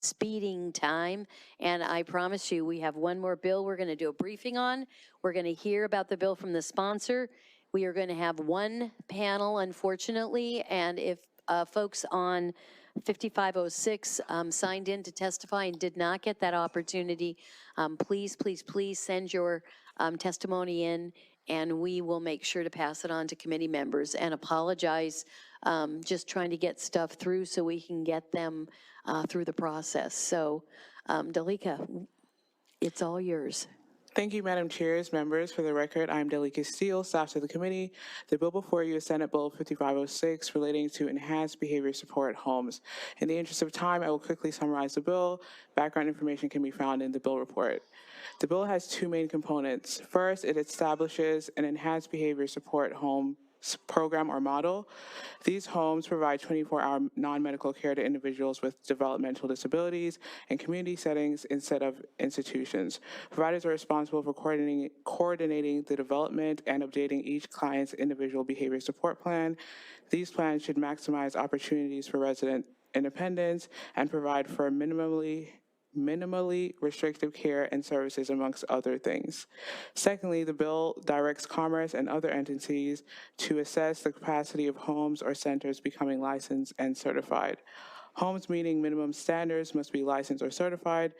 speeding time. And I promise you, we have one more bill we're going to do a briefing on. We're going to hear about the bill from the sponsor. We are going to have one panel, unfortunately, and if folks on 5506 signed in to testify and did not get that opportunity, please, please, please send your testimony in, and we will make sure to pass it on to committee members and apologize. Just trying to get stuff through so we can get them through the process. So, Dalika, it's all yours. Thank you, Madam Chairs, members. For the record, I'm Dalika Steele, staff to the committee. The bill before you is Senate Bill 5506 relating to enhanced behavior support homes. In the interest of time, I will quickly summarize the bill. Background information can be found in the bill report. The bill has two main components. First, it establishes an enhanced behavior support home program or model. These homes provide 24-hour non-medical care to individuals with developmental disabilities in community settings instead of institutions. Providers are responsible for coordinating the development and updating each client's individual behavior support plan. These plans should maximize opportunities for resident independence and provide for minimally restrictive care and services, amongst other things. Secondly, the bill directs Commerce and other entities to assess the capacity of homes or centers becoming licensed and certified. Homes meeting minimum standards must be licensed or certified.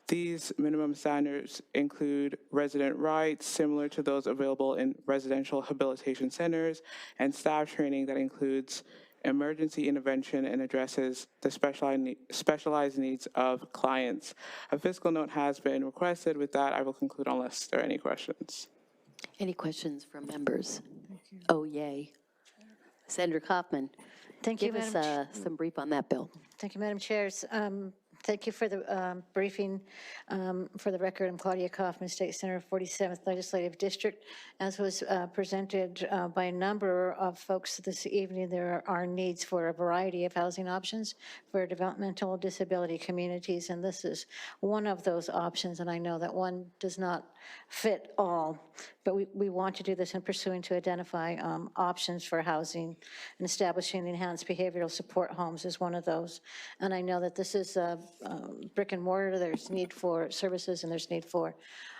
These minimum standards include resident rights similar to those available in residential habilitation centers, and staff training that includes emergency intervention and addresses the specialized needs of clients. A fiscal note has been requested. With that, I will conclude unless there are any questions. Any questions from members? Oh, yay. Senator Kauffman, Thank you, give us Madam some brief on that bill. Thank you, Madam Chairs. Thank you for the briefing. For the record, I'm Claudia Kauffman, State Senator, 47th Legislative District. As was presented by a number of folks this evening, there are needs for a variety of housing options for developmental disability communities, and this is one of those options, and I know that one does not fit all, but we want to do this in pursuing to identify options for housing, and establishing enhanced behavioral support homes is one of those. And I know that this is brick and mortar, there's need for services and there's need for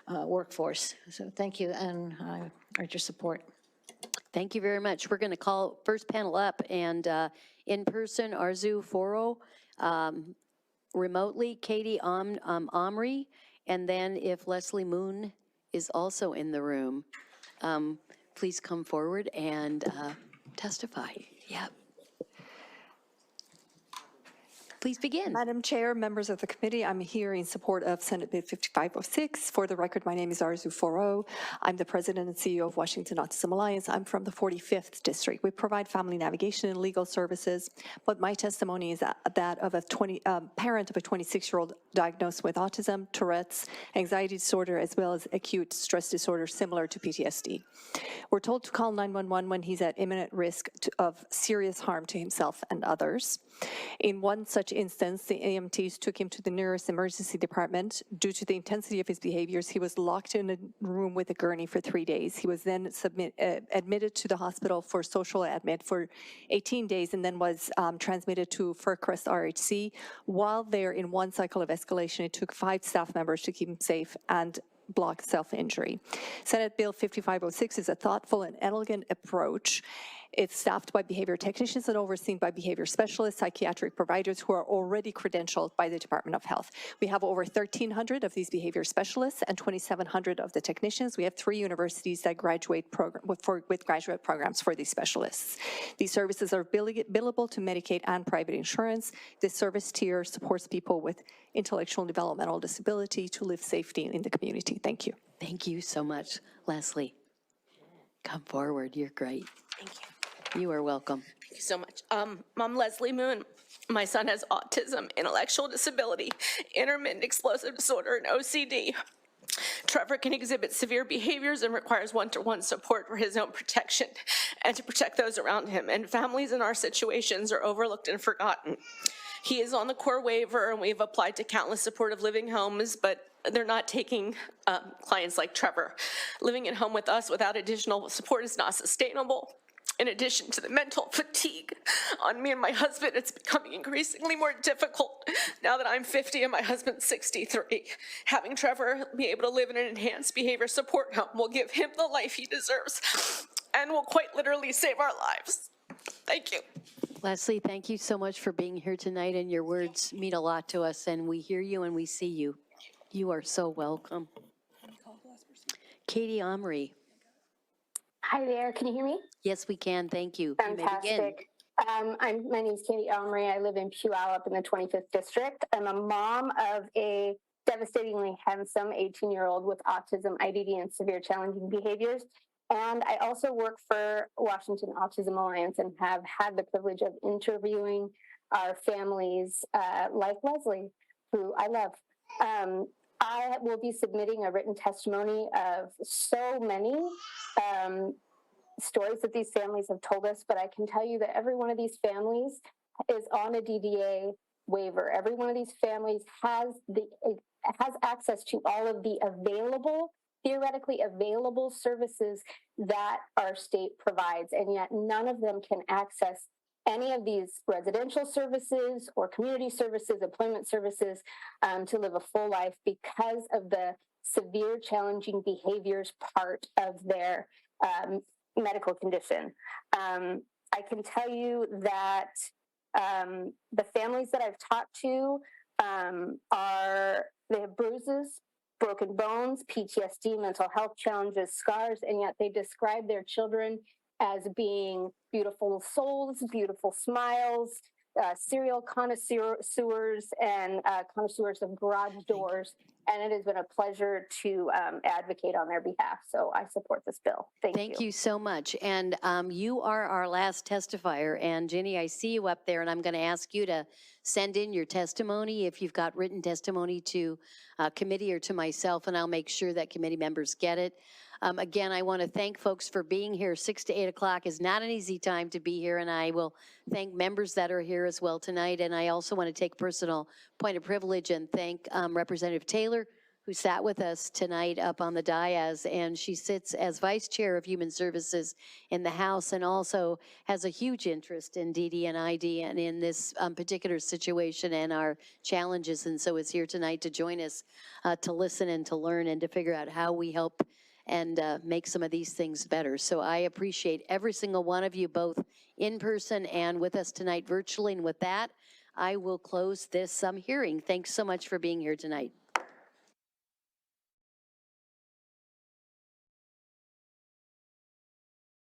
workforce. So thank you, and I urge your support. Thank you very much. We're going to call first panel up, and in person, Arzu Foro, remotely, Katie Omri, and then if Leslie Moon is also in the room, please come forward and testify. Yeah. Please begin. Madam Chair, members of the committee, I'm here in support of Senate Bill 5506. For the record, my name is Arzu Foro. I'm the president and CEO of Washington Autism Alliance. I'm from the 45th District. We provide family navigation and legal services, but my testimony is that of a parent of a 26-year-old diagnosed with autism, Tourette's, anxiety disorder, as well as acute stress disorder similar to PTSD. We're told to call 911 when he's at imminent risk of serious harm to himself and others. In one such instance, the EMTs took him to the nearest emergency department. Due to the intensity of his behaviors, he was locked in a room with a gurney for 3 days. He was then admitted to the hospital for social admit for 18 days and then was transmitted to Fircrest RHC. While there in one cycle of escalation, it took 5 staff members to keep him safe and block self-injury. Senate Bill 5506 is a thoughtful and elegant approach. It's staffed by behavior technicians and overseen by behavior specialists, psychiatric providers who are already credentialed by the Department of Health. We have over 1,300 of these behavior specialists and 2,700 of the technicians. We have 3 universities that graduate with graduate programs for these specialists. These services are billable to Medicaid and private insurance. This service tier supports people with intellectual and developmental disability to live safely in the community. Thank you. Thank you so much. Leslie, come forward. You're great. Thank you. You are welcome. Thank you so much. I'm Leslie Moon. My son has autism, intellectual disability, intermittent explosive disorder, and OCD. Trevor can exhibit severe behaviors and requires one-to-one support for his own protection and to protect those around him. And families in our situations are overlooked and forgotten. He is on the core waiver, and we've applied to countless supportive living homes, but they're not taking clients like Trevor. Living at home with us without additional support is not sustainable. In addition to the mental fatigue on me and my husband, it's becoming increasingly more difficult now that I'm 50 and my husband's 63. Having Trevor be able to live in an enhanced behavior support home will give him the life he deserves and will quite literally save our lives. Thank you. Leslie, thank you so much for being here tonight, and your words mean a lot to us, and we hear you and we see you. You are so welcome. Katie Omri. Hi there, can you hear me? Yes, we can. Thank you. You may begin. Fantastic. My name is Katie Omri. I live in Puyallup in the 25th District. I'm a mom of a devastatingly handsome 18-year-old with autism, IDD, and severe challenging behaviors. And I also work for Washington Autism Alliance and have had the privilege of interviewing our families like Leslie, who I love. I will be submitting a written testimony of so many stories that these families have told us, but I can tell you that every one of these families is on a DDA waiver. Every one of these families has access to all of the theoretically available services that our state provides, and yet none of them can access any of these residential services or community services, employment services, to live a full life because of the severe challenging behaviors part of their medical condition. I can tell you that the families that I've talked to they have bruises, broken bones, PTSD, mental health challenges, scars, and yet they describe their children as being beautiful souls, beautiful smiles, serial connoisseurs, and connoisseurs of garage doors. And it has been a pleasure to advocate on their behalf. So I support this bill. Thank you so much. And you are our last testifier. And Jenny, I see you up there, and I'm going to ask you to send in your testimony if you've got written testimony to committee or to myself, and I'll make sure that committee members get it. Again, I want to thank folks for being here. 6 to 8 o'clock is not an easy time to be here, and I will thank members that are here as well tonight. And I also want to take personal point of privilege and thank Representative Taylor, who sat with us tonight up on the dais, and she sits as Vice Chair of Human Services in the House and also has a huge interest in DD and ID and in this particular situation and our challenges, and so is here tonight to join us to listen and to learn and to figure out how we help and make some of these things better. So I appreciate every single one of you, both in person and with us tonight virtually, and with that, I will close this hearing. Thanks so much for being here tonight.